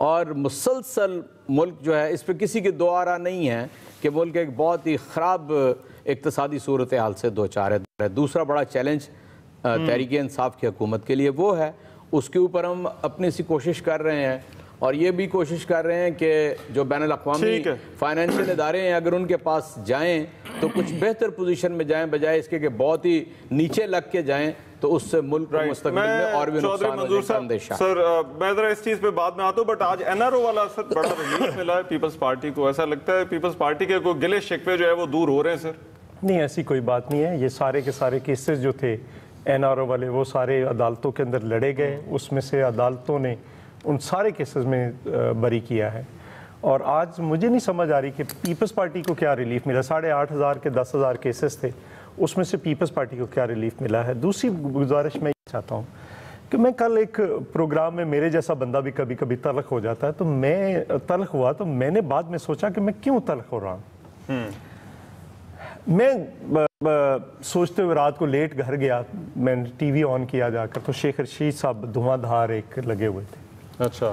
اور مسلسل ملک جو ہے اس پہ کسی کی دو آرا نہیں ہے کہ ملک ایک بہت ہی خراب اقتصادی صورتحال سے دوچار ہے. دوسرا بڑا چیلنج تحریک انصاف کی حکومت کے لیے وہ ہے, اس کے اوپر ہم اپنی سی کوشش کر رہے ہیں, اور یہ بھی کوشش کر رہے ہیں کہ جو بین الاقوامی فائنینشیل ادارے ہیں اگر ان کے پاس جائیں تو کچھ بہتر پوزیشن میں جائیں, بجائے اس کے کہ بہت ہی نیچے لگ کے جائیں, تو اس سے ملک کو مستقبل میں اور بھی نقصان ہونے کا اندیشہ. سر میں ذرا اس چیز پہ بعد میں آتا ہوں, بٹ آج این آر او والا سر بڑا ریلیف ملا ہے پیپلز پارٹی کو. ایسا لگتا ہے پیپلز پارٹی کے کوئی گلے شکوے جو ہے وہ دور ہو رہے ہیں سر؟ نہیں, ایسی کوئی بات نہیں ہے. یہ سارے کے سارے کیسز جو تھے این آر او والے وہ سارے عدالتوں کے اندر لڑے گئے, اس میں سے عدالتوں نے ان سارے کیسز میں بری کیا ہے. اور آج مجھے نہیں سمجھ آ رہی کہ پیپلز پارٹی کو کیا ریلیف ملا. 8,500 کے 10,000 کیسز تھے, اس میں سے پیپلز پارٹی کو کیا ریلیف ملا ہے. دوسری گزارش میں یہ چاہتا ہوں کہ میں کل ایک پروگرام میں, میرے جیسا بندہ بھی کبھی کبھی تلخ ہو جاتا ہے, تو میں تلخ ہوا تو میں نے بعد میں سوچا کہ میں کیوں تلخ ہو رہا ہوں. میں سوچتے ہوئے رات کو لیٹ گھر گیا, میں نے ٹی وی آن کیا جا کر, تو شیخ رشید صاحب دھواں دھار ایک لگے ہوئے تھے. اچھا,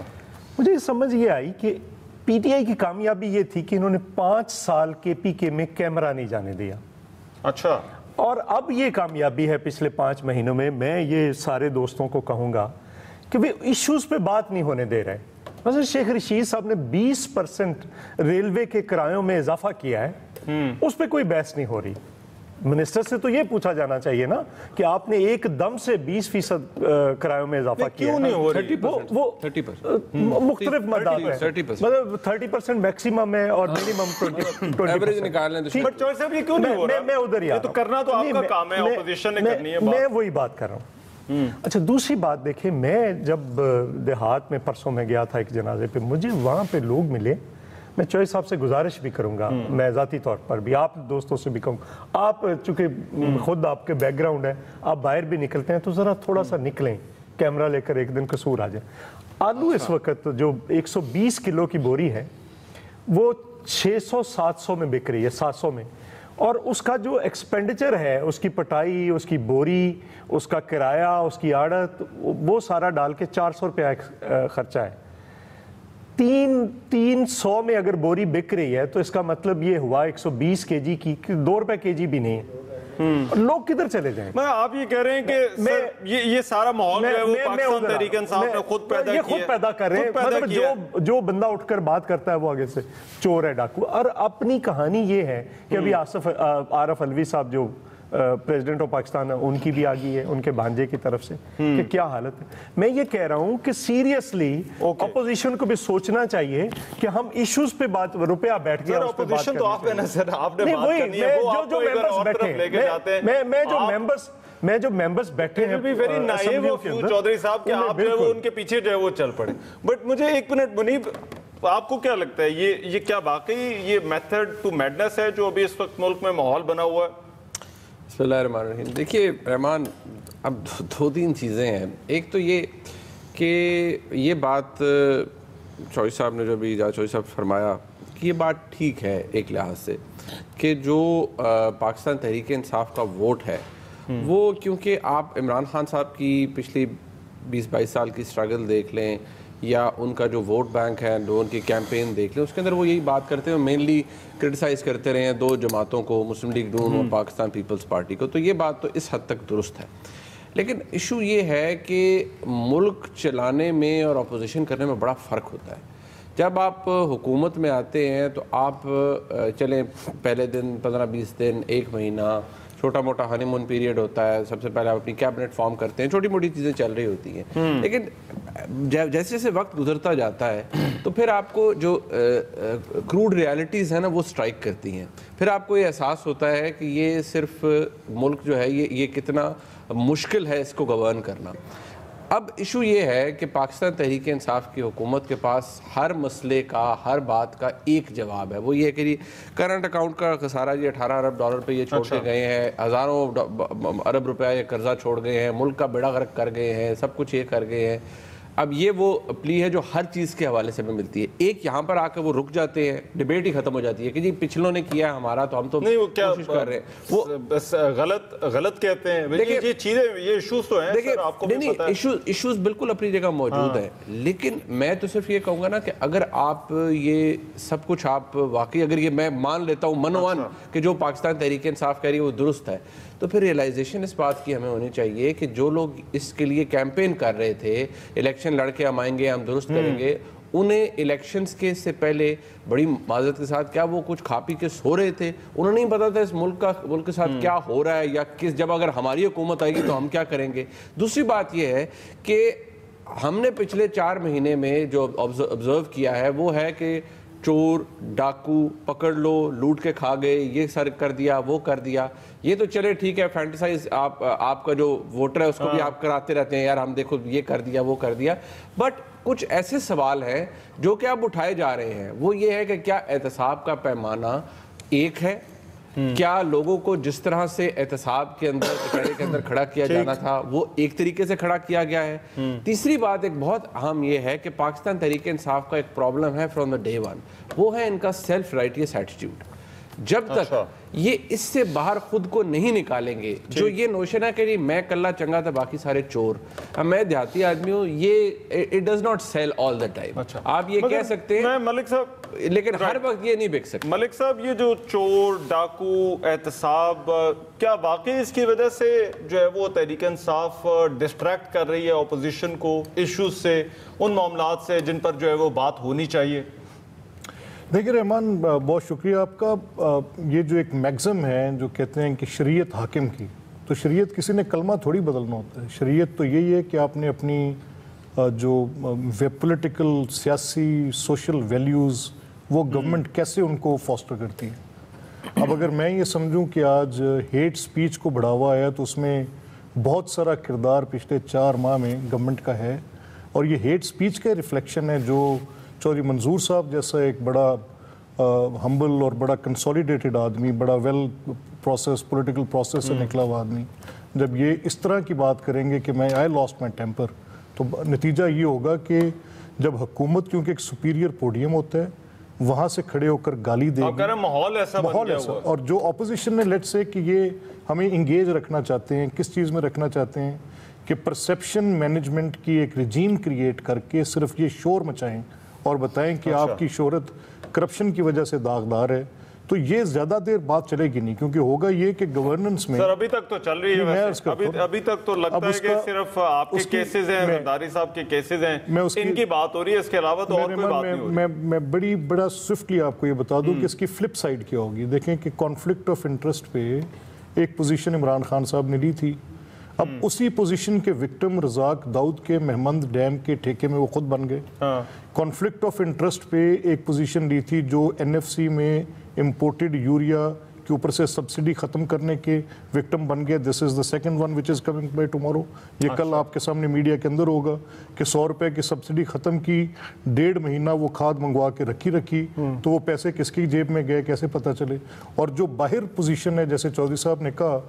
مجھے سمجھ یہ آئی کہ پی ٹی آئی کی کامیابی یہ تھی کہ انہوں نے 5 سال کے پی کے میں کیمرہ نہیں جانے دیا. اچھا, اور اب یہ کامیابی ہے پچھلے 5 مہینوں میں. میں یہ سارے دوستوں کو کہوں گا کہ وہ ایشوز پہ بات نہیں ہونے دے رہے. مثلا شیخ رشید صاحب نے 20% ریلوے کے کرایوں میں اضافہ کیا ہے, اس پہ کوئی بحث نہیں ہو رہی. منسٹر سے تو یہ پوچھا جانا چاہیے نا کہ آپ نے ایک دم سے 20% کرایوں میں اضافہ کیا. کیوں نہیں ہو رہی؟ وہ 30% مختلف مدات ہیں, مطلب 30% میکسیمم ہے اور منیمم 20%. ایوریج نکال لیں تو. بٹ چوائس صاحب یہ کیوں نہیں ہو رہا؟ میں ادھر ہی آ رہا ہوں. تو کرنا تو آپ کا کام ہے, اپوزیشن نے کرنی ہے. میں وہی بات کر رہا ہوں. اچھا, دوسری بات دیکھیں, میں جب دیہات میں پرسوں میں گیا تھا ایک جنازے پہ, مجھے وہاں پہ لوگ ملے. میں چوائس صاحب سے گزارش بھی کروں گا, میں ذاتی طور پر بھی, آپ دوستوں سے بھی کہوں, آپ چونکہ خود آپ کے بیک گراؤنڈ ہے, آپ باہر بھی نکلتے ہیں, تو ذرا تھوڑا سا نکلیں, کیمرہ لے کر ایک دن قصور آ جائیں. آلو اس وقت جو 120 کلو کی بوری ہے وہ 600-700 میں بک رہی ہے, 700 میں. اور اس کا جو ایکسپینڈیچر ہے, اس کی پٹائی, اس کی بوری, اس کا کرایہ, اس کی آڑت, وہ سارا ڈال کے 400 روپیہ خرچہ ہے. 300 میں اگر بوری بک رہی ہے تو اس کا مطلب یہ ہوا 120 کے جی کی 2 روپے کے جی بھی نہیں ہے. لوگ کدھر چلے جائیں؟ میں آپ یہ کہہ رہے ہیں کہ یہ سارا ماحول جو ہے وہ پاکستان تحریک انصاف نے خود پیدا کیا ہے. یہ خود پیدا کر رہے ہیں, مطلب جو بندہ اٹھ کر بات کرتا ہے وہ آگے سے چور ہے, ڈاکو. اور اپنی کہانی یہ ہے کہ ابھی عارف الوی صاحب جو پریزیڈنٹ آف پاکستان ہے, ان کی بھی آ گئی ہے ان کے بھانجے کی طرف سے کہ کیا حالت ہے. میں یہ کہہ رہا ہوں کہ سیریسلی اپوزیشن کو بھی سوچنا چاہیے کہ ہم ایشوز پہ بات, روپیہ بیٹھ گیا اس پہ بات کریں. تو آپ ہے نا سر, آپ نے بات کرنی ہے, وہ آپ کو ایک اور طرف لے کے جاتے ہیں. میں جو ممبرز بیٹھے ہیں, very naive of you Chaudhry صاحب, کہ آپ جو ہے وہ ان کے پیچھے جو ہے وہ چل پڑے. بٹ مجھے ایک منٹ منیب, آپ کو کیا لگتا ہے یہ کیا واقعی یہ میتھڈ ٹو میڈنس ہے جو ابھی اس وقت ملک میں ماحول بنا ہوا ہے؟ بسم اللہ الرحمن الرحیم. دیکھیے رحمان, اب 2-3 چیزیں ہیں. ایک تو یہ کہ یہ بات چوئی صاحب نے جو بھی چوئی صاحب فرمایا کہ یہ بات ٹھیک ہے ایک لحاظ سے, کہ جو پاکستان تحریک انصاف کا ووٹ ہے وہ, کیونکہ آپ عمران خان صاحب کی پچھلی 20-22 سال کی اسٹرگل دیکھ لیں, یا ان کا جو ووٹ بینک ہے, جو ان کی کیمپین دیکھ لیں, اس کے اندر وہ یہی بات کرتے ہیں, مینلی کرٹیسائز کرتے رہے ہیں 2 جماعتوں کو, مسلم لیگ نون اور پاکستان پیپلز پارٹی کو. تو یہ بات تو اس حد تک درست ہے. لیکن ایشو یہ ہے کہ ملک چلانے میں اور اپوزیشن کرنے میں بڑا فرق ہوتا ہے. جب آپ حکومت میں آتے ہیں تو آپ چلیں پہلے دن 15-20 دن, 1 مہینہ, چھوٹا موٹا ہنی مون پیریڈ ہوتا ہے, سب سے پہلے آپ اپنی کیبنٹ فارم کرتے ہیں, چھوٹی موٹی چیزیں چل رہی ہوتی ہیں. لیکن جیسے جیسے وقت گزرتا جاتا ہے تو پھر آپ کو جو کروڈ ریالٹیز ہیں نا وہ سٹرائک کرتی ہیں. پھر آپ کو یہ احساس ہوتا ہے کہ یہ صرف ملک جو ہے یہ کتنا مشکل ہے اس کو گورن کرنا. اب ایشو یہ ہے کہ پاکستان تحریک انصاف کی حکومت کے پاس ہر مسئلے کا, ہر بات کا ایک جواب ہے. وہ یہ کہ کرنٹ اکاؤنٹ کا خسارہ جی $18 ارب پہ یہ چھوڑ کے گئے ہیں, ہزاروں ارب روپیہ یہ قرضہ چھوڑ گئے ہیں, ملک کا بیڑا غرق کر گئے ہیں, سب کچھ یہ کر گئے ہیں. اب یہ وہ پلی ہے جو ہر چیز کے حوالے سے ہمیں ملتی ہے. ایک یہاں پر آ کر وہ رک جاتے ہیں, ڈیبیٹ ہی ختم ہو جاتی ہے کہ جی پچھلوں نے کیا ہے ہمارا تو ہم تو کوشش کر رہے ہیں. وہ غلط کہتے ہیں. یہ چیزیں, یہ ایشوز تو ہیں سر, آپ کو بھی پتہ ہے. ایشوز بالکل اپنی جگہ موجود ہیں, لیکن میں تو صرف یہ کہوں گا نا کہ اگر آپ یہ سب کچھ آپ واقعی اگر یہ میں مان لیتا ہوں منوان کہ جو پاکستان تحریک انصاف کہہ رہی ہے وہ درست ہے, تو پھر ریئلائزیشن اس بات کی ہمیں ہونی چاہیے کہ جو لوگ اس کے لیے کیمپین کر رہے تھے, الیکشن لڑ کے ہم آئیں گے, ہم درست کریں گے, انہیں الیکشنز کے سے پہلے بڑی معذرت کے ساتھ کیا وہ کچھ کھا پی کے سو رہے تھے؟ انہیں نہیں پتا تھا اس ملک کے ساتھ کیا ہو رہا ہے, یا جب اگر ہماری حکومت آئے گی تو ہم کیا کریں گے. دوسری بات یہ ہے کہ ہم نے پچھلے 4 مہینے میں جو آبزرو کیا ہے وہ ہے کہ چور ڈاکو پکڑ لو, لوٹ کے کھا گئے, یہ سر کر دیا, وہ کر دیا. یہ تو چلے ٹھیک ہے, فینٹیسائز آپ کا جو ووٹر ہے اس کو بھی آپ کراتے رہتے ہیں, یار ہم دیکھو یہ کر دیا وہ کر دیا. بٹ کچھ ایسے سوال ہیں جو کہ اب اٹھائے جا رہے ہیں, وہ یہ ہے کہ کیا احتساب کا پیمانہ ایک ہے؟ کیا لوگوں کو جس طرح سے احتساب کے اندر اکیڈے کے اندر کھڑا کیا جانا تھا وہ ایک طریقے سے کھڑا کیا گیا ہے؟ تیسری بات ایک بہت اہم یہ ہے کہ پاکستان تحریک انصاف کا ایک پرابلم ہے فرام دا ڈے ون, وہ ہے ان کا سیلف رائٹیس ایٹیٹیوڈ. جب تک یہ اس سے باہر خود کو نہیں نکالیں گے, جو یہ نوشن ہے کہ میں کلہ چنگا تھا باقی سارے چور, میں دیہاتی آدمی ہوں, یہ it does not sell all the time. آپ یہ کہہ سکتے ہیں ملک صاحب, لیکن ہر وقت یہ نہیں بک سکتے. ملک صاحب یہ جو چور ڈاکو احتساب, کیا واقعی اس کی وجہ سے جو ہے وہ تحریک انصاف ڈسٹریکٹ کر رہی ہے اپوزیشن کو ایشوز سے, ان معاملات سے جن پر جو ہے وہ بات ہونی چاہیے؟ دیکھیے رحمان, بہت شکریہ آپ کا. یہ جو ایک میگزم ہے جو کہتے ہیں کہ شریعت حاکم کی, تو شریعت کسی نے کلمہ تھوڑی بدلنا ہوتا ہے. شریعت تو یہی ہے کہ آپ نے اپنی جو پولیٹیکل سیاسی سوشل ویلیوز وہ گورنمنٹ کیسے ان کو فاسٹر کرتی ہے. اب اگر میں یہ سمجھوں کہ آج ہیٹ سپیچ کو بڑھاوا آیا تو اس میں بہت سارا کردار پچھلے 4 ماہ میں گورنمنٹ کا ہے, اور یہ ہیٹ سپیچ کا ریفلیکشن ہے جو چودھری منظور صاحب جیسا ایک بڑا ہمبل اور بڑا کنسولیڈیٹڈ آدمی, بڑا ویل پروسیس پولیٹیکل پروسیس سے نکلا ہوا آدمی, جب یہ اس طرح کی بات کریں گے کہ میں آئی لاسٹ مائی ٹیمپر, تو نتیجہ یہ ہوگا کہ جب حکومت کیونکہ ایک سپیریئر پوڈیم ہوتا ہے وہاں سے کھڑے ہو کر گالی دے گی, ماحول ایسا, اور جو اپوزیشن نے لیٹ سے کہ یہ ہمیں انگیج رکھنا چاہتے ہیں, کس چیز میں رکھنا چاہتے ہیں کہ پرسیپشن مینجمنٹ کی ایک رجیم کریٹ کر کے صرف یہ شور مچائیں اور بتائیں کہ آپ کی شہرت کرپشن کی وجہ سے داغدار ہے, تو یہ زیادہ دیر بات چلے گی نہیں, کیونکہ ہوگا یہ کہ گورننس میں سر ابھی تک تو چل رہی ہے, ابھی تک تو لگتا ہے کہ صرف آپ کے کیسز ہیں, زرداری صاحب کے کیسز ہیں, ان کی بات ہو رہی ہے, اس کے علاوہ تو اور کوئی بات نہیں ہو رہی. میں بڑا سوئفٹلی آپ کو یہ بتا دوں کہ اس کی فلپ سائیڈ کیا ہوگی. دیکھیں کہ کانفلکٹ آف انٹرسٹ پہ ایک پوزیشن عمران خان صاحب نے لی تھی, اب اسی پوزیشن کے وکٹم رزاق داؤد کے محمد ڈیم کے ٹھیکے میں وہ خود بن گئے. کانفلکٹ آف انٹرسٹ پہ ایک پوزیشن لی تھی جو این ایف سی میں امپورٹڈ یوریا کے اوپر سے سبسڈی ختم کرنے کے وکٹم بن گئے. This is the second one which is coming by tomorrow. یہ کل آپ کے سامنے میڈیا کے اندر ہوگا کہ 100 روپے کی سبسڈی ختم کی, 1.5 مہینہ وہ کھاد منگوا کے رکھی تو وہ پیسے کس کی جیب میں گئے کیسے پتہ چلے. اور جو باہر پوزیشن ہے جیسے چودھری صاحب نے کہا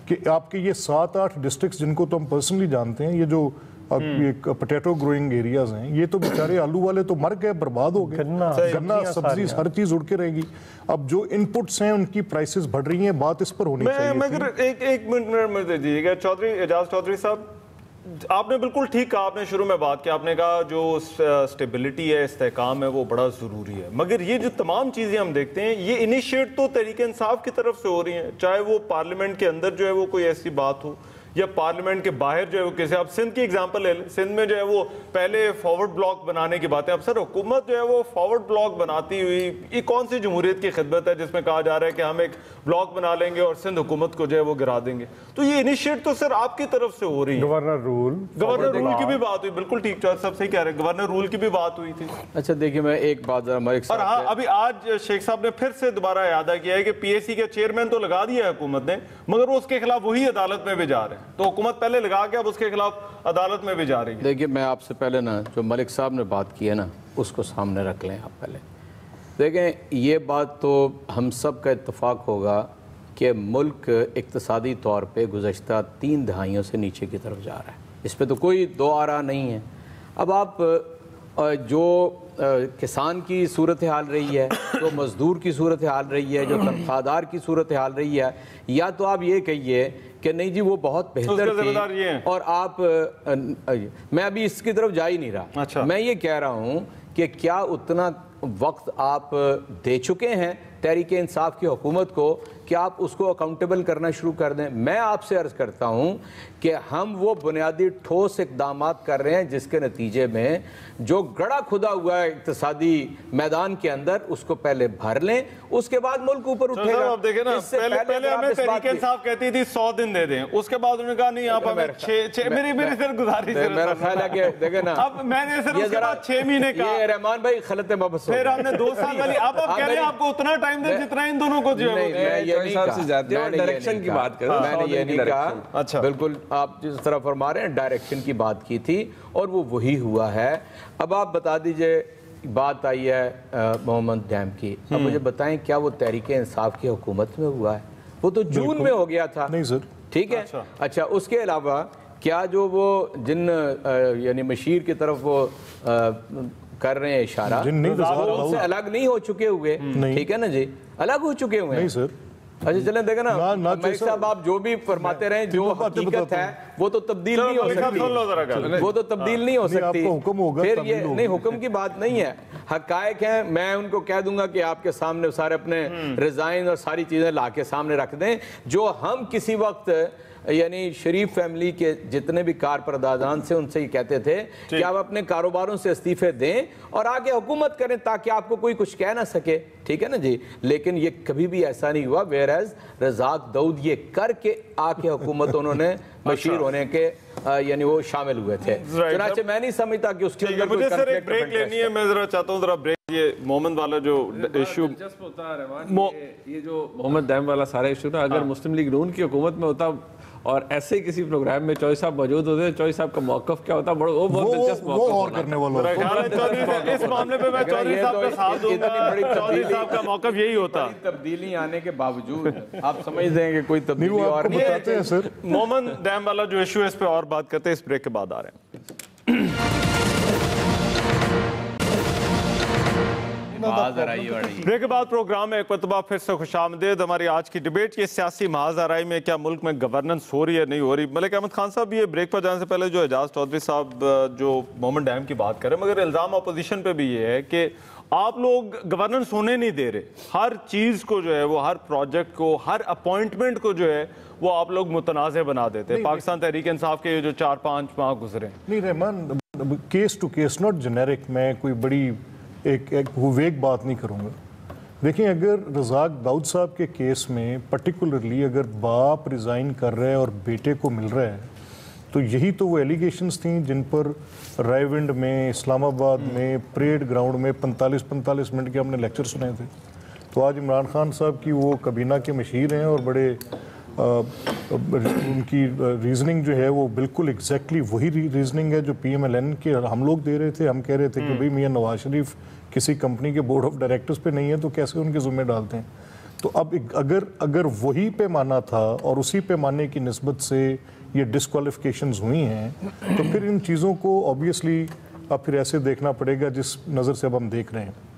کہ آپ کے یہ 7-8 ڈسٹرکٹس جن کو تو ہم پرسنلی جانتے ہیں, یہ جو پوٹیٹو گروئنگ ایریاز ہیں, یہ تو بیچارے آلو والے تو مر گئے, برباد ہو گئے, گنا سبزی ہر چیز اڑ کے رہے گی. اب جو ان پٹس ہیں ان کی پرائسز بڑھ رہی ہیں, بات اس پر ہونی چاہیے. مگر ایک منٹ میں دے دیجیے گا اعجاز چودھری صاحب, آپ نے بالکل ٹھیک کہا, آپ نے شروع میں بات کیا, آپ نے کہا جو سٹیبلٹی ہے, استحکام ہے, وہ بڑا ضروری ہے. مگر یہ جو تمام چیزیں ہم دیکھتے ہیں یہ انیشیٹ تو تحریک انصاف کی طرف سے ہو رہی ہیں, چاہے وہ پارلیمنٹ کے اندر جو ہے وہ کوئی ایسی بات ہو یا پارلیمنٹ کے باہر جو ہے وہ کیسے. آپ سندھ کی ایگزامپل لے لیں, سندھ میں جو ہے وہ پہلے فارورڈ بلاک بنانے کی باتیں, اب سر حکومت جو ہے وہ فارورڈ بلاک بناتی ہوئی, یہ کون سی جمہوریت کی خدمت ہے جس میں کہا جا رہا ہے کہ ہم ایک بلاک بنا لیں گے اور سندھ حکومت کو جو ہے وہ گرا دیں گے. تو یہ انیشیٹ تو سر آپ کی طرف سے ہو رہی ہے. گورنر رول کی بھی بات ہوئی, بالکل ٹھیک سب صحیح کہہ رہے ہیں, گورنر رول کی بھی بات ہوئی تھی. اچھا دیکھیے میں ایک بات ذرا ملک صاحب, اور ہاں ابھی آج شیخ صاحب نے پھر سے دوبارہ اعادہ کیا ہے کہ پی ایس سی کے چیئرمین تو لگا دیا ہے حکومت نے, مگر وہ اس کے خلاف وہی عدالت میں بھی جا رہے ہیں. تو حکومت پہلے لگا کے اب اس کے خلاف عدالت میں بھی جا رہی ہے. دیکھیے میں آپ سے پہلے نا جو ملک صاحب نے بات کی ہے نا اس کو سامنے رکھ لیں. آپ پہلے دیکھیں یہ بات تو ہم سب کا اتفاق ہوگا کہ ملک اقتصادی طور پہ گزشتہ 3 دہائیوں سے نیچے کی طرف جا رہا ہے, اس پہ تو کوئی دو آرا نہیں ہے. اب آپ جو کسان کی صورتحال رہی ہے، جو مزدور کی صورتحال رہی ہے، جو تنخواہ دار کی صورتحال رہی ہے، یا تو آپ یہ کہیے کہ نہیں جی وہ بہت بہتر تھی اور آپ، میں ابھی اس کی طرف جا ہی نہیں رہا، میں یہ کہہ رہا ہوں کہ کیا اتنا وقت آپ دے چکے ہیں تحریک انصاف کی حکومت کو کہ آپ اس کو اکاؤنٹیبل کرنا شروع کر دیں؟ میں آپ سے عرض کرتا ہوں کہ ہم وہ بنیادی ٹھوس اقدامات کر رہے ہیں جس کے نتیجے میں جو گڑا کھدا ہوا ہے اقتصادی میدان کے اندر اس کو پہلے بھر لیں، اس کے بعد ملک اوپر اٹھے گا۔ آپ دیکھیں نا، پہلے ہمیں تحریک انصاف کہتی تھی 100 دن دے دیں، اس کے بعد انہوں نے کہا نہیں آپ ہمیں 6 میری صرف گزارش ہے، میرا خیال ہے کہ دیکھیں نا، اب میں نے صرف اس کے بعد 6 مہینے کہا، یہ رحمان بھائی خلط مبحث ہو، پھر ہم نے 2 سال والی، اب کہہ رہے ہیں آپ کو اتنا ٹائم دیں جتنا ان دونوں کو جو ہے ڈائریکشن کی بات کر رہا ہوں، میں نے یہ نہیں کہا، بالکل آپ جس طرح فرما رہے ہیں ڈائریکشن کی بات کی تھی اور وہ وہی ہوا ہے۔ اب آپ بتا دیجئے، بات آئی ہے محمد ڈیم کی، اب مجھے بتائیں کیا وہ تحریک انصاف کی حکومت میں ہوا ہے؟ وہ تو جون میں ہو گیا تھا، نہیں سر، ٹھیک ہے۔ اچھا، اس کے علاوہ کیا جو وہ جن یعنی مشیر کی طرف وہ کر رہے ہیں اشارہ، وہ سے الگ نہیں ہو چکے ہوئے، ٹھیک ہے نا جی، الگ ہو چکے ہوئے ہیں؟ نہیں سر۔ اچھا چلیں دیکھیں نا ملک صاحب، آپ جو بھی فرماتے رہیں، جو حقیقت ہے وہ تو تبدیل نہیں ہو سکتی، وہ تو تبدیل نہیں ہو سکتی، پھر یہ نہیں، حکم کی بات نہیں ہے، حقائق ہیں۔ میں ان کو کہہ دوں گا کہ آپ کے سامنے سارے اپنے ریزائن اور ساری چیزیں لا کے سامنے رکھ دیں، جو ہم کسی وقت یعنی شریف فیملی کے جتنے بھی کارپردازان سے ان سے یہ کہتے تھے کہ آپ اپنے کاروباروں سے استعفے دیں اور آگے حکومت کریں تاکہ آپ کو کوئی کچھ کہہ نہ سکے، ٹھیک ہے نا جی، لیکن یہ کبھی بھی ایسا نہیں ہوا، ویئرز رزاق داؤد یہ کر کے آ کے حکومت انہوں نے مشیر ہونے کے یعنی وہ شامل ہوئے تھے، چنانچہ میں نہیں سمجھتا کہ اس کے اندر کوئی مجھے ایک بریک لینی ہے، میں ذرا چاہتا ہوں ذرا بریک، یہ مومن والا جو ایشو ہوتا ہے، یہ جو محمد ڈیم والا سارا ایشو نا، اگر مسلم لیگ نون کی حکومت میں ہوتا اور ایسے کسی پروگرام میں چوہدری صاحب موجود ہوتے، چوہدری صاحب کا موقف کیا ہوتا، وہ بہت دلچسپ موقف اور کرنے والا ہوتا۔ اس معاملے پہ میں چوہدری صاحب کا ساتھ دوں گا، چوہدری صاحب کا موقف یہی ہوتا۔ تبدیلی آنے کے باوجود آپ سمجھ دیں کہ کوئی تبدیلی اور نہیں۔ مومن ڈیم والا جو ایشو ہے اس پہ اور بات کرتے ہیں، اس بریک کے بعد آ رہے ہیں۔ بریک کے بعد پروگرام میں ایک مرتبہ پھر سے خوش آمدید۔ ہماری آج کی ڈیبیٹ یہ سیاسی محاذ آرائی میں کیا ملک میں گورننس ہو رہی ہے نہیں ہو رہی۔ ملک احمد خان صاحب، یہ بریک پر جانے سے پہلے جو اعجاز چودھری صاحب جو مومن ڈیم کی بات کر رہے ہیں، مگر الزام اپوزیشن پہ بھی یہ ہے کہ آپ لوگ گورننس ہونے نہیں دے رہے، ہر چیز کو جو ہے وہ، ہر پروجیکٹ کو، ہر اپوائنٹمنٹ کو جو ہے وہ آپ لوگ متنازع بنا دیتے ہیں۔ پاکستان تحریک انصاف کے جو 4-5 ماہ گزرے ہیں، نہیں Rehman, case to case not generic, میں کوئی بڑی ایک ویگ بات نہیں کروں گا۔ دیکھیں، اگر رزاق داؤد صاحب کے کیس میں پرٹیکولرلی اگر باپ ریزائن کر رہے ہیں اور بیٹے کو مل رہا ہے، تو یہی تو وہ ایلیگیشنز تھیں جن پر رائے ونڈ میں، اسلام آباد میں، پریڈ گراؤنڈ میں 45 منٹ کے ہم نے لیکچر سنے تھے۔ تو آج عمران خان صاحب کی وہ کابینہ کے مشیر ہیں اور بڑے ان کی ریزننگ جو ہے وہ بالکل ایگزیکٹلی وہی ریزننگ ہے جو پی ایم ایل این کے ہم لوگ دے رہے تھے۔ ہم کہہ رہے تھے کہ بھئی میاں نواز شریف کسی کمپنی کے بورڈ آف ڈائریکٹرز پہ نہیں ہے تو کیسے ان کے ذمہ ڈالتے ہیں۔ تو اب اگر وہی پیمانہ تھا اور اسی پیمانے کی نسبت سے یہ ڈسکوالیفیکیشنز ہوئی ہیں، تو پھر ان چیزوں کو آبویسلی اب پھر ایسے دیکھنا پڑے گا جس نظر سے اب ہم دیکھ رہے ہیں۔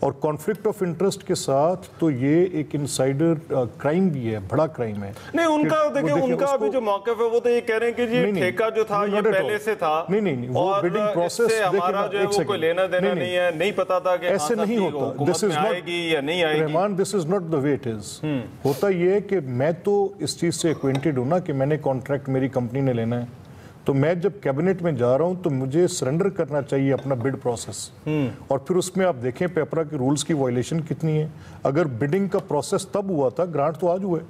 اور کانفلکٹ آف انٹرسٹ کے ساتھ تو یہ ایک انسائڈر کرائم بھی ہے، بڑا کرائم ہے۔ نہیں، ان کا دیکھیں، ان کا ابھی جو موقف ہے وہ تو یہ کہہ رہے ہیں کہ یہ ٹھیکہ جو تھا یہ پہلے سے تھا، اور اس سے ہمارا جو ہے وہ کوئی لینا دینا نہیں ہے، نہیں پتا تھا کہ ایسے نہیں ہوتا، حکومت میں آئے گی یا نہیں آئے گی۔ Rehman, this is not the way it is. ہوتا یہ ہے کہ میں تو اس چیز سے ایکوینٹڈ ہوں نا کہ میں نے کانٹریکٹ میری کمپنی نے لینا ہے، تو میں جب کیبنٹ میں جا رہا ہوں تو مجھے سرنڈر کرنا چاہیے اپنا بڈ پروسیس، اور پھر اس میں آپ دیکھیں پیپرا کے رولز کی وائلیشن کتنی ہے۔ اگر بڈنگ کا پروسیس تب ہوا تھا، گرانٹ تو آج ہوئے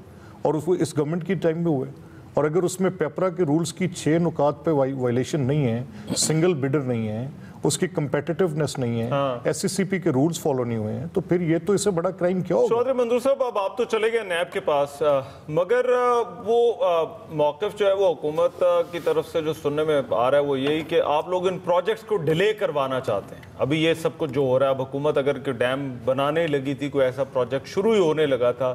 اور اس گورنمنٹ کی ٹائم میں ہوئے، اور اگر اس میں پیپرا کے رولز کی 6 نکات پہ وائلیشن نہیں ہے، سنگل بڈر نہیں ہے، اس کی کمپیٹیٹیونیس نہیں ہے، ایس سی سی پی کے رولز فالو نہیں ہوئے ہیں، تو پھر یہ تو اس سے بڑا کرائم کیا ہوگا؟ چودھری منظور صاحب، اب آپ تو چلے گئے نیب کے پاس، مگر وہ موقف جو ہے وہ حکومت کی طرف سے جو سننے میں آ رہا ہے وہ یہی کہ آپ لوگ ان پروجیکٹس کو ڈیلے کروانا چاہتے ہیں۔ ابھی یہ سب کچھ جو ہو رہا ہے، اب حکومت اگر کہ ڈیم بنانے لگی تھی، کوئی ایسا پروجیکٹ شروع ہی ہونے لگا تھا،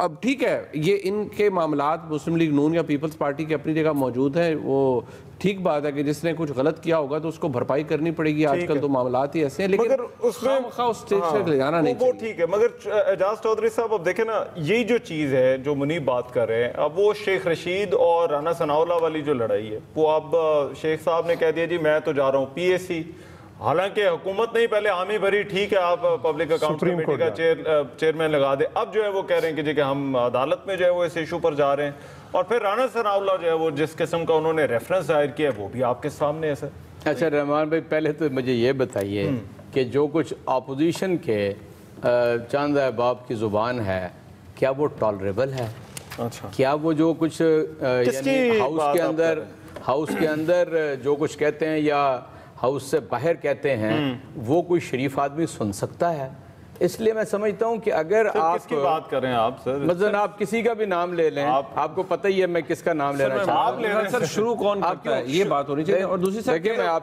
اب ٹھیک ہے یہ ان کے معاملات مسلم لیگ نون یا پیپلز پارٹی کی اپنی جگہ موجود ہیں, وہ ٹھیک بات ہے کہ جس نے کچھ غلط کیا ہوگا تو اس کو بھرپائی کرنی پڑے گی, آج کل تو معاملات ہی ایسے ہیں, لیکن خواہ اس سٹیج سے لے جانا نہیں وہ چاہیے. ٹھیک ہے. مگر اعجاز چودھری صاحب اب دیکھیں نا, یہی جو چیز ہے جو منیب بات کر رہے ہیں, اب وہ شیخ رشید اور رانا ثناءاللہ والی جو لڑائی ہے, وہ اب شیخ صاحب نے کہہ دیا جی میں تو جا رہا ہوں پی اے سی, حالانکہ حکومت نہیں پہلے حامی بھری, ٹھیک ہے آپ پبلک اکاؤنٹ کمیٹی کا چیئرمین لگا دے, اب جو ہے وہ کہہ رہے ہیں کہ جی کہ ہم عدالت میں جو ہے وہ اس ایشو پر جا رہے ہیں, اور پھر رانا ثناءاللہ جو ہے وہ جس قسم کا انہوں نے ریفرنس ظاہر کیا وہ بھی آپ کے سامنے ہے سر. اچھا رحمان بھائی, پہلے تو مجھے یہ بتائیے کہ جو کچھ اپوزیشن کے چاند احباب کی زبان ہے کیا وہ ٹالریبل ہے؟ اچھا, کیا وہ جو کچھ یعنی ہاؤس کے اندر جو کچھ کہتے ہیں یا ہاؤس سے باہر کہتے ہیں وہ کوئی شریف آدمی سن سکتا ہے؟ اس لیے میں سمجھتا ہوں کہ اگر آپ کس کی بات کر رہے ہیں آپ سر؟ مثلا آپ کسی کا بھی نام لے لیں, آپ کو پتہ ہی ہے میں کس کا نام لینا چاہتا ہوں. سر شروع کون کرتا ہے یہ بات ہونی چاہیے, اور دوسری سر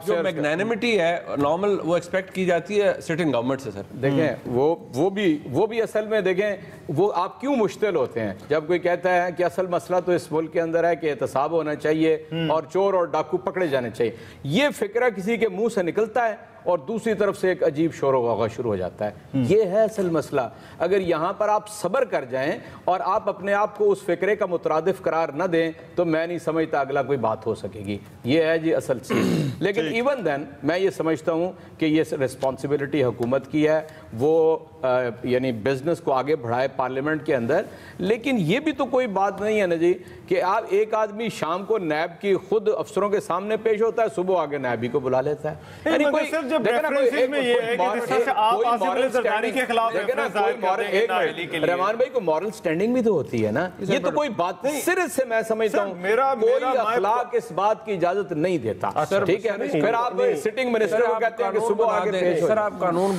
جو میگنینمٹی ہے نارمل وہ ایکسپیکٹ کی جاتی ہے سٹنگ گورنمنٹ سے. سر دیکھیں وہ بھی اصل میں دیکھیں وہ آپ کیوں مشتعل ہوتے ہیں جب کوئی کہتا ہے کہ اصل مسئلہ تو اس ملک کے اندر ہے کہ احتساب ہونا چاہیے اور چور اور ڈاکو پکڑے جانے چاہیے. یہ فکرہ کسی کے منہ سے نکلتا ہے اور دوسری طرف سے ایک عجیب شور و غوغا شروع ہو جاتا ہے. یہ ہے اصل مسئلہ. اگر یہاں پر آپ صبر کر جائیں اور آپ اپنے آپ کو اس فکرے کا مترادف قرار نہ دیں تو میں نہیں سمجھتا اگلا کوئی بات ہو سکے گی. یہ ہے جی اصل چیز. لیکن ایون دین میں یہ سمجھتا ہوں کہ یہ رسپانسبلٹی حکومت کی ہے, وہ یعنی بزنس کو آگے بڑھائے پارلیمنٹ کے اندر. لیکن یہ بھی تو کوئی بات نہیں ہے نا جی کہ آپ ایک آدمی شام کو نیب کی خود افسروں کے سامنے پیش ہوتا ہے, صبح آگے نیبی کو بلا لیتا ہے. یعنی کوئی رحمان بھائی کو مورل سٹینڈنگ بھی تو ہوتی ہے نا, یہ تو کوئی بات صرف سے میں سمجھتا ہوں کوئی اخلاق اس بات کی اجازت نہیں دیتا. ٹھیک ہے, پھر آپ سٹنگ منسٹر کو کہتے ہیں کہ صبح آگے پیش ہو. سر آپ قانون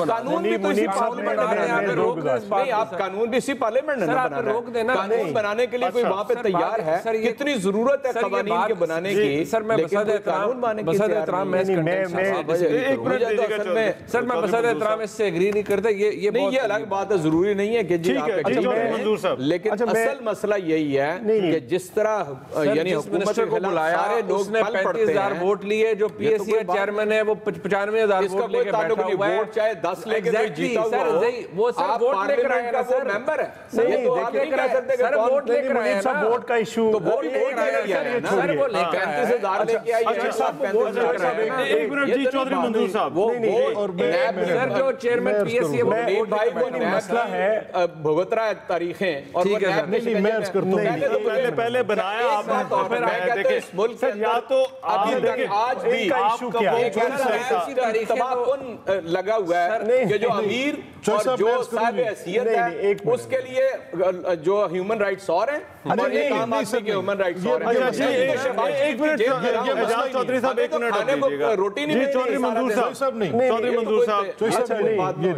بھی تو اسی پارلیمنٹ نہیں, آپ قانون بھی اسی پارلیمنٹ نے قانون بنانے کے لیے کوئی وہاں پہ تیار ہے, کتنی ضرورت ہے قوانین کے بنانے کی. سر میں بصد احترام سر میں بصد احترام اس سے ایگری نہیں کرتا. یہ الگ بات ہے, ضروری نہیں ہے کہ جی لیکن اصل مسئلہ یہی ہے کہ جس طرح یعنی حکومت کو بلایا سارے لوگ نے 35,000 ووٹ لیے, جو پی ایس سی چیئرمین ہے وہ 95,000 ووٹ لے کے بیٹھا ہوا ہے. ووٹ چاہے 10 لے کے کوئی جیتا ہوا ہو, وہ سر ووٹ لے کر آئے گا, سر ممبر ہے. یہ تو آپ نہیں کہہ سکتے کہ ووٹ لے کر آئے ہیں نا, ووٹ کا ایشو تو ووٹ لے کر آئے ہیں نا, سر وہ 35,000 لے کے آئے. ایک منٹ جی چودھری منظور صاحب, سر جو چیئرمین پی ایس سی وہ بھائی کو مسئلہ ہے بھگت رہا ہے تاریخیں, اور پہلے بنایا آپ نے اس ملک سے, یا تو آج بھی تباہ کن لگا ہوا ہے کہ جو امیر اور جو صاحب حیثیت ہے اس کے لیے جو ہیومن رائٹس اور ہیں اور ایک عام آدمی کے ہیومن رائٹس اور ہیں. ایک منٹ اعجاز چودھری صاحب, ایک منٹ روٹی نہیں, چودھری منظور صاحب, چودھری منظور صاحب,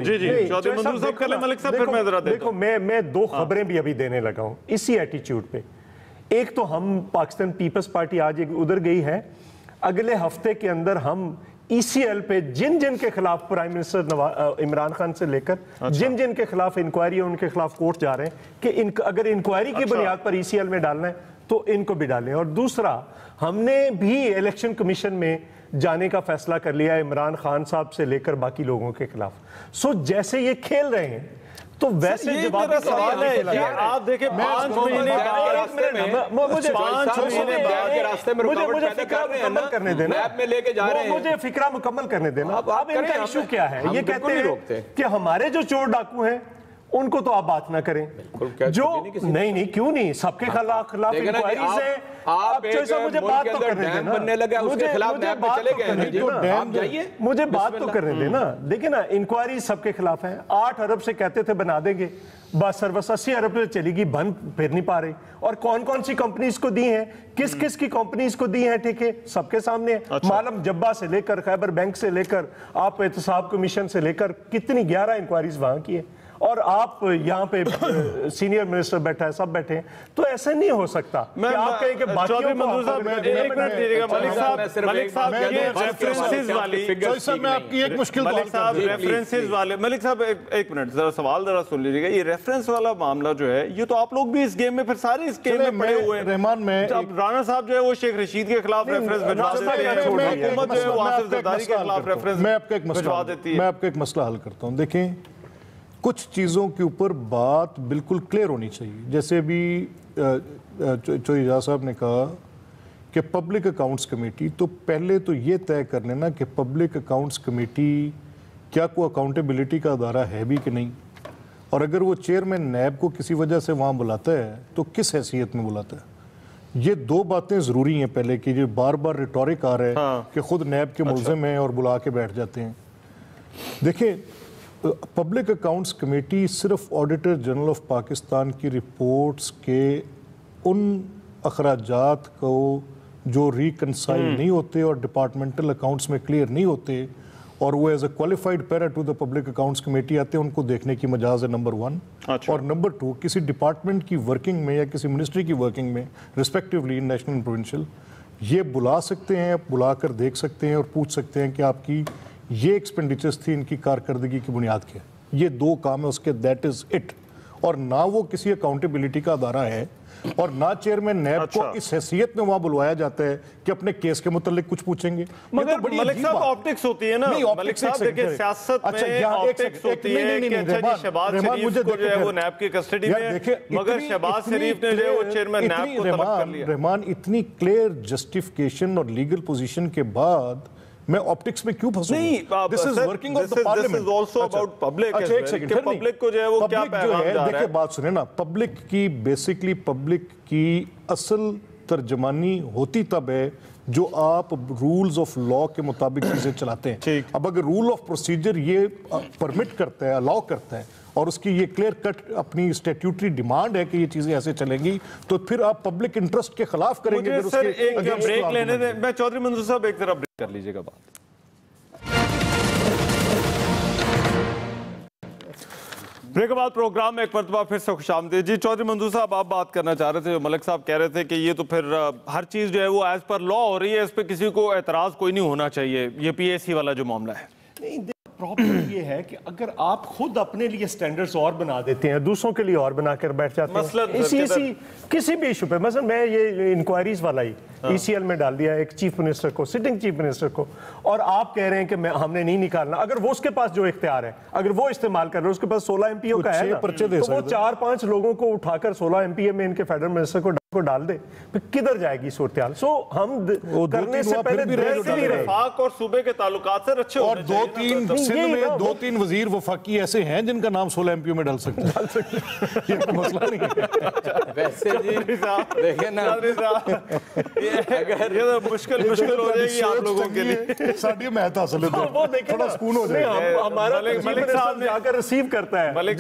جی جی چودھری منظور صاحب کر لیں ملک صاحب, پھر میں ذرا دیکھو میں دو خبریں بھی ابھی دینے لگا ہوں اسی ایٹیچیوڈ پہ. ایک تو ہم پاکستان پیپلز پارٹی آج ادھر گئی ہے, اگلے ہفتے کے اندر ہم ای سی ایل پہ جن کے خلاف پرائم منسٹر عمران خان سے لے کر جن کے خلاف انکوائری ہے ان کے خلاف کورٹ جا رہے ہیں کہ اگر انکوائری کی بنیاد پر ای سی ایل میں ڈالنا ہے تو ان کو بھی ڈالیں. اور دوسرا ہم نے بھی الیکشن کمیشن میں جانے کا فیصلہ کر لیا ہے عمران خان صاحب سے لے کر باقی لوگوں کے خلاف. سو جیسے یہ کھیل رہے ہیں تو ویسے جوابی سوال ہے کہ آپ دیکھیں 5 مہینے مجھے فکرہ مکمل کرنے دینا, مجھے فکرہ مکمل کرنے دینا. اب ان کا ایشو کیا ہے, یہ کہتے ہیں کہ ہمارے جو چور ڈاکو ہیں ان کو تو آپ بات نہ کریں, جو نہیں کیوں نہیں, سب کے خلاف انکوائریز ہیں. آپ مجھے بات تو کرنے دینا, مجھے بات تو کرنے دینا. دیکھیں نا انکوائری سب کے خلاف ہیں. 8 ارب سے کہتے تھے بنا دیں گے, بس سروس 80 ارب سے چلی گئی, بند پھر نہیں پا رہی. اور کون سی کمپنیز کو دی ہیں, کس کی کمپنیز کو دی ہیں ٹھیکے, سب کے سامنے ہے. معلم جبہ سے لے کر خیبر بینک سے لے کر آپ احتساب کمیشن سے لے کر کتنی 11 انکوائریز وہاں کی ہیں. اور آپ یہاں پہ سینئر منسٹر بیٹھا ہے, سب بیٹھے ہیں, تو ایسے نہیں ہو سکتا کہ آپ کہیں کہ چودھری منظور صاحب ایک منٹ دیجیے گا. ملک صاحب یہ ریفرنسز والی, میں آپ کی ایک مشکل ملک صاحب ریفرنسز والے, ملک صاحب ایک منٹ ذرا سوال ذرا سن لیجیے گا. یہ ریفرنس والا معاملہ جو ہے یہ تو آپ لوگ بھی اس گیم میں پھر سارے اس گیم میں پڑے ہوئے ہیں. رحمان میں اب رانا صاحب جو ہے وہ شیخ رشید کے خلاف ریفرنس بھجوا دیتے ہیں, حکومت جو ہے وہ آصف زرداری کے خلاف ریفرنس بھجوا دیتی ہے. میں آپ کا ایک مسئلہ حل کرتا ہوں. دیکھیں کچھ چیزوں کے اوپر بات بالکل کلیئر ہونی چاہیے. جیسے ابھی چودھری اعجاز صاحب نے کہا کہ پبلک اکاؤنٹس کمیٹی, تو پہلے تو یہ طے کر لینا کہ پبلک اکاؤنٹس کمیٹی کیا کوئی اکاؤنٹیبلٹی کا ادارہ ہے بھی کہ نہیں, اور اگر وہ چیئرمین نیب کو کسی وجہ سے وہاں بلاتا ہے تو کس حیثیت میں بلاتا ہے. یہ دو باتیں ضروری ہیں پہلے کہ جو بار بار ریٹورک آ رہا ہے کہ خود نیب کے ملزم ہیں اور بلا کے بیٹھ جاتے ہیں. دیکھیں پبلک اکاؤنٹس کمیٹی صرف آڈیٹر جنرل آف پاکستان کی رپورٹس کے ان اخراجات کو جو ریکنسائل نہیں ہوتے اور ڈپارٹمنٹل اکاؤنٹس میں کلیئر نہیں ہوتے اور وہ as a qualified para to the public accounts committee آتے ہیں, ان کو دیکھنے کی مجاز ہے نمبر 1. اور نمبر 2 کسی ڈپارٹمنٹ کی ورکنگ میں یا کسی منسٹری کی ورکنگ میں رسپیکٹیولی نیشنل اینڈ پروونشل یہ بلا سکتے ہیں, بلا کر دیکھ سکتے ہیں اور پوچھ سکتے ہیں کہ آپ کی یہ ایکسپینڈیچرز تھی, ان کی کارکردگی کی بنیاد کیا ہے. یہ دو کام ہے اس کے, دیٹ از اٹ. اور نہ وہ کسی اکاؤنٹیبلٹی کا ادارہ ہے اور نہ چیئرمین نیب کو اس حیثیت میں وہاں بلوایا جاتا ہے کہ اپنے کیس کے متعلق کچھ پوچھیں گے. مگر ملک صاحب آپٹکس ہوتی ہے نا, ملک صاحب دیکھیں سیاست میں آپٹکس ہوتی ہے کہ اچھا جی شہباز شریف کو جو ہے وہ نیب کی کسٹڈی میں, مگر شہباز شریف نے جو ہے وہ چیئرمین نیب کو طلب کر لیا. رحمان اتنی کلیئر جسٹیفیکیشن اور لیگل پوزیشن کے بعد میں آپٹکس میں کیوں پھنسوں گا؟ نہیں, this is working of the parliament. This is also about public as well, کہ پبلک کو جو ہے وہ کیا پیغام جا رہا ہے. دیکھیں بات سنیں نا, پبلک کی بیسیکلی پبلک کی اصل ترجمانی ہوتی تب ہے جو آپ رولز آف لا کے مطابق چیزیں چلاتے ہیں. اب اگر رول آف پروسیجر یہ پرمٹ کرتا ہے, الاؤ کرتا ہے, اور اس کی یہ کلیئر کٹ اپنی اسٹیٹیوٹری ڈیمانڈ ہے کہ یہ چیزیں ایسے چلیں گی, تو پھر آپ پبلک انٹرسٹ کے خلاف کریں گے. مجھے سر ایک بریک لینے دیں, میں چودھری منظور صاحب ایک طرح بریک کر لیجئے گا بات. بریک کے بعد پروگرام میں ایک مرتبہ پھر سے خوش آمدید. جی چودھری منظور صاحب آپ بات کرنا چاہ رہے تھے, ملک صاحب کہہ رہے تھے کہ یہ تو پھر ہر چیز جو ہے وہ ایز پر لا ہو رہی ہے, اس پہ کسی کو اعتراض کوئی نہیں ہونا چاہیے, یہ پی ایس سی والا جو معاملہ ہے. نہیں, پرابلم یہ ہے کہ اگر آپ خود اپنے لیے سٹینڈرز اور بنا دیتے ہیں, دوسروں کے لیے اور بنا کر بیٹھ جاتے ہیں کسی بھی ایشو پہ. مثلا میں یہ انکوائریز والا ہی ای سی ایل میں ڈال دیا ایک چیف منسٹر کو, سٹنگ چیف منسٹر کو, اور آپ کہہ رہے ہیں کہ ہم نے نہیں نکالنا. اگر وہ اس کے پاس جو اختیار ہے اگر وہ استعمال کر رہے ہیں, اس کے پاس 16 ایم پی او کا ہے نا, تو وہ 4-5 لوگوں کو اٹھا کر 16 ایم پی اے میں ان کے فیڈرل منسٹر کو ڈال دے, پھر کدھر جائے گی صورتحال. سو ہم کرنے سے پہلے وفاق اور صوبے کے تعلقات سے اچھے اور 2-3 وزیر وفاقی ایسے ہیں جن کا نام 16 ایم پی او میں ڈال سکتے ہیں. یہ کوئی مسئلہ نہیں ہے. ویسے جی دیکھیں نا, اگر یہ مشکل ہو جائے گی آپ لوگوں کے لیے, ساڑھی محت حاصل ہے تھوڑا سکون ہو جائے گا. ہمارا ملک صاحب نے آ کر ریسیو کرتا ہے, ملک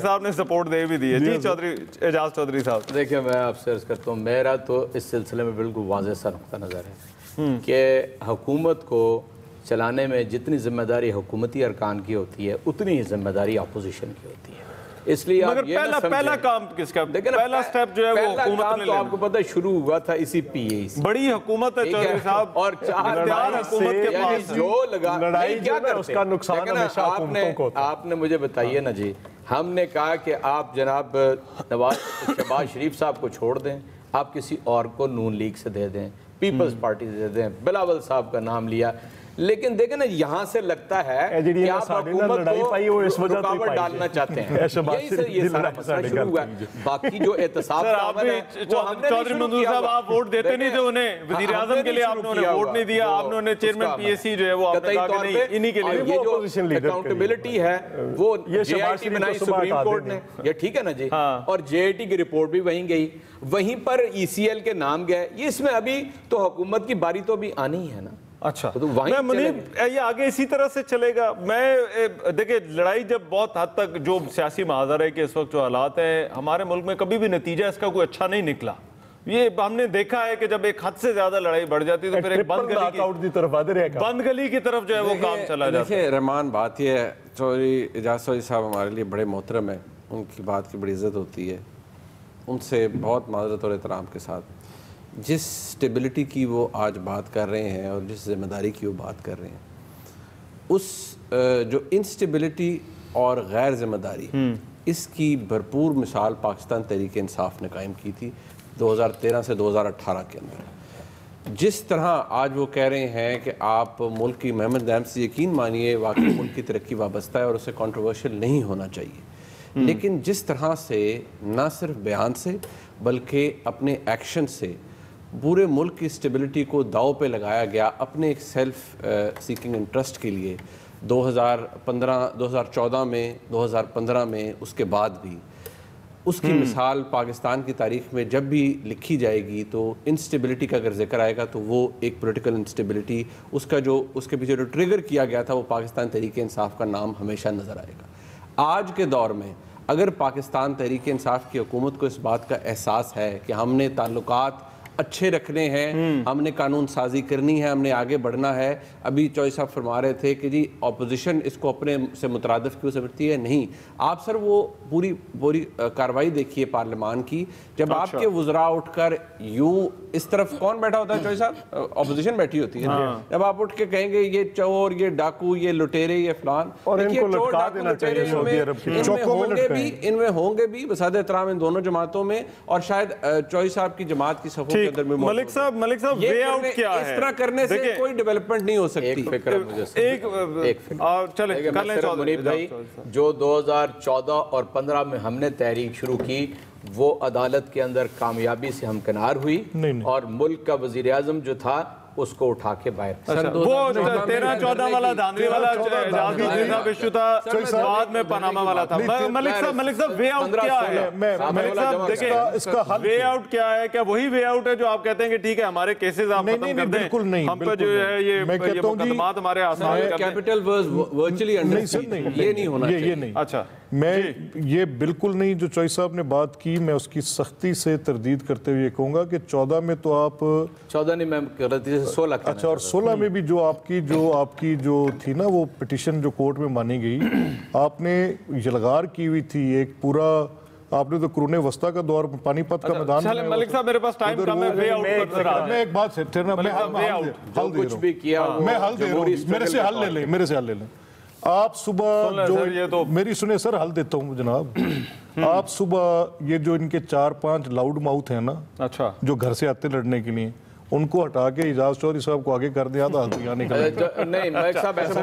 صاحب نے سپورٹ دے بھی دی ہے. جی چودھری اعجاز چودھری صاحب. دیکھیں میں آپ سے عرض کرتا ہوں, میرا تو اس سلسلے میں بالکل واضح سا نقطہ نظر ہے کہ حکومت کو چلانے میں جتنی ذمہ داری حکومتی ارکان کی ہوتی ہے اتنی ہی ذمہ داری اپوزیشن کی ہوتی ہے. اس لیے مگر پہلا کام کس کا, پہلا سٹیپ جو ہے وہ حکومت نے تو آپ کو پتہ ہے شروع ہوا تھا اسی پی اے سے. بڑی حکومت ہے چودھری صاحب, اور چار حکومت کے پاس جو لڑائی کیا کرتے اس کا نقصان ہمیشہ حکومتوں کو ہوتا ہے. آپ نے مجھے بتائیے نا جی, ہم نے کہا کہ آپ جناب شہباز شریف صاحب کو چھوڑ دیں, آپ کسی اور کو نون لیگ سے دے دیں, پیپلز پارٹی سے دے دیں, بلاول صاحب کا نام لیا. لیکن دیکھیں نا یہاں سے لگتا ہے کہ آپ حکومت کو رکاوٹ ڈالنا چاہتے ہیں. یہی سے یہ سارا مسئلہ شروع ہوا ہے. باقی جو احتساب کا عمل ہے وہ ہم نے چودھری منظور صاحب آپ ووٹ دیتے نہیں تھے انہیں, وزیر اعظم کے لیے آپ نے انہیں ووٹ نہیں دیا, آپ نے انہیں چیئرمین پی ایس سی جو ہے وہ آپ نے کہا کہ نہیں انہی کے لیے. یہ جو اکاؤنٹیبلٹی ہے وہ جے آئی ٹی بنائی سپریم کورٹ نے, یہ ٹھیک ہے نا جی, اور جے آئی ٹی کی رپورٹ بھی وہیں گئی, وہیں پر ای سی ایل کے نام گئے. یہ اس میں ابھی تو حکومت کی باری تو ابھی آنی ہے نا. اچھا میں منیب یہ آگے اسی طرح سے چلے گا. میں دیکھیں لڑائی جب بہت حد تک جو سیاسی محاذر ہے کہ اس وقت جو حالات ہیں ہمارے ملک میں, کبھی بھی نتیجہ اس کا کوئی اچھا نہیں نکلا. یہ ہم نے دیکھا ہے کہ جب ایک حد سے زیادہ لڑائی بڑھ جاتی ہے تو پھر ایک بند گلی کی طرف جو ہے وہ کام چلا جاتا ہے. دیکھیں رحمان، بات یہ ہے، چودھری اعجاز چودھری صاحب ہمارے لیے بڑے محترم ہیں، ان کی بات کی بڑی عزت ہوتی ہے، ان سے بہت معذرت اور احترام کے ساتھ جس اسٹیبلٹی کی وہ آج بات کر رہے ہیں اور جس ذمہ داری کی وہ بات کر رہے ہیں، اس جو انسٹیبلٹی اور غیر ذمہ داری، اس کی بھرپور مثال پاکستان تحریک انصاف نے قائم کی تھی 2013 سے 2018 کے اندر. جس طرح آج وہ کہہ رہے ہیں کہ آپ ملک کی محمد نعیم سے یقین مانیے واقعی ملک کی ترقی وابستہ ہے اور اسے کنٹروورشل نہیں ہونا چاہیے، لیکن جس طرح سے نہ صرف بیان سے بلکہ اپنے ایکشن سے پورے ملک کی اسٹیبلٹی کو داؤ پہ لگایا گیا اپنے ایک سیلف سیکنگ انٹرسٹ کے لیے 2014 میں 2015 میں، اس کے بعد بھی اس کی مثال پاکستان کی تاریخ میں جب بھی لکھی جائے گی تو انسٹیبلٹی کا اگر ذکر آئے گا تو وہ ایک پولیٹیکل انسٹیبلٹی، اس کا جو اس کے پیچھے جو ٹریگر کیا گیا تھا وہ پاکستان تحریک انصاف کا نام ہمیشہ نظر آئے گا. آج کے دور میں اگر پاکستان تحریک انصاف کی حکومت کو اس بات کا احساس ہے کہ ہم نے تعلقات اچھے رکھنے ہیں، ہم نے قانون سازی کرنی ہے، ہم نے آگے بڑھنا ہے. ابھی چوہدری صاحب فرما رہے تھے کہ جی اپوزیشن اس کو اپنے سے مترادف کیوں سمجھتی ہے، نہیں. آپ سر وہ پوری کارروائی دیکھیے پارلیمان کی، جب آپ کے وزراء اٹھ کر یوں اس طرف کون بیٹھا ہوتا ہے چوہدری صاحب؟ اپوزیشن بیٹھی ہوتی ہے. جب آپ اٹھ کے کہیں گے یہ چور، یہ ڈاکو، یہ لٹیرے، یہ فلان، اور ان کو لٹکا دینا چاہیے سعودی عرب کی ان میں ہوں گے بھی بصد احترام ان دونوں جماعتوں میں، اور شاید چوہدری صاحب کی جماعت کی صفوں کے اندر بھی ملک صاحب وے آؤٹ کیا ہے؟ اس طرح کرنے سے کوئی ڈیولپمنٹ نہیں ہو سکتی. ایک فکر چلیں کر لیں منیب بھائی، جو 2014 اور 15 میں ہم نے تحریک شروع کی وہ عدالت کے اندر کامیابی سے ہمکنار ہوئی، اور ملک کا وزیر اعظم جو تھا اس کو اٹھا کے باہر. وہ 13-14 والا دھاندلی والا اعجاز چودھری صاحب ایشو تھا، بعد میں پاناما والا تھا. ملک صاحب وے آؤٹ کیا ہے؟ ملک صاحب دیکھیں وے آؤٹ کیا ہے؟ کیا وہی وے آؤٹ ہے جو آپ کہتے ہیں کہ ٹھیک ہے ہمارے کیسز آپ ختم کر دیں، ہم پہ جو ہے یہ مقدمات ہمارے آسان کر دیں؟ کیپٹل واز ورچولی انڈر، یہ نہیں ہونا چاہیے. اچھا میں یہ بالکل نہیں، جو چوہدری صاحب نے بات کی میں اس کی سختی سے تردید کرتے ہوئے کہوں گا کہ 14 میں تو آپ 14 نہیں، میں غلطی سے 16. اچھا، اور 16 میں بھی جو آپ کی جو تھی نا وہ پٹیشن جو کورٹ میں مانی گئی، آپ نے یلغار کی ہوئی تھی ایک پورا، آپ نے تو قرون وسطیٰ کا دور پانی پت کا میدان. ملک صاحب میرے پاس ٹائم کم ہے، وے آؤٹ میں ایک بات سے کچھ بھی کیا میں حل دے رہا ہوں، میرے سے حل لے لیں. آپ صبح جو میری سنیں سر، حل دیتا ہوں جناب. آپ صبح یہ جو ان کے 4-5 لاؤڈ ماؤتھ ہیں نا، اچھا جو گھر سے آتے لڑنے کے لیے، ان کو ہٹا کے اعجاز چودھری صاحب کو آگے کر دیا تو حل یہاں نکل. نہیں ملک صاحب ایسا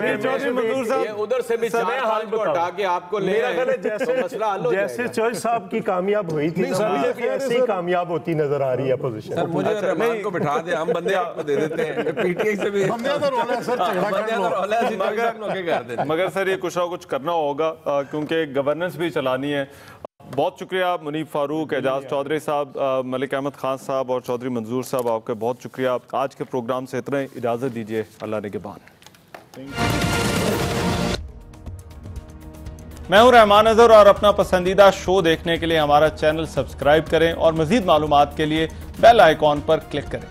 ادھر سے بھی چاہیں حال کو ہٹا کے آپ کو لے جیسے چوہدری صاحب کی کامیاب ہوئی تھی ایسے ہی کامیاب ہوتی نظر آ رہی ہے اپوزیشن. سر مجھے رحمان کو بٹھا دیں، ہم بندے آپ کو دے دیتے ہیں، پی ٹی آئی سے بھی مگر سر یہ کچھ نہ کچھ کرنا ہوگا کیونکہ گورننس بھی چلانی ہے. بہت شکریہ منیب فاروق، اعجاز چودھری صاحب، ملک احمد خان صاحب اور چودھری منظور صاحب، آپ کے بہت شکریہ. آج کے پروگرام سے اتنا ہی، اجازت دیجیے، اللہ نگہبان. میں ہوں رحمان اظہر، اور اپنا پسندیدہ شو دیکھنے کے لیے ہمارا چینل سبسکرائب کریں اور مزید معلومات کے لیے بیل آئیکن پر کلک کریں.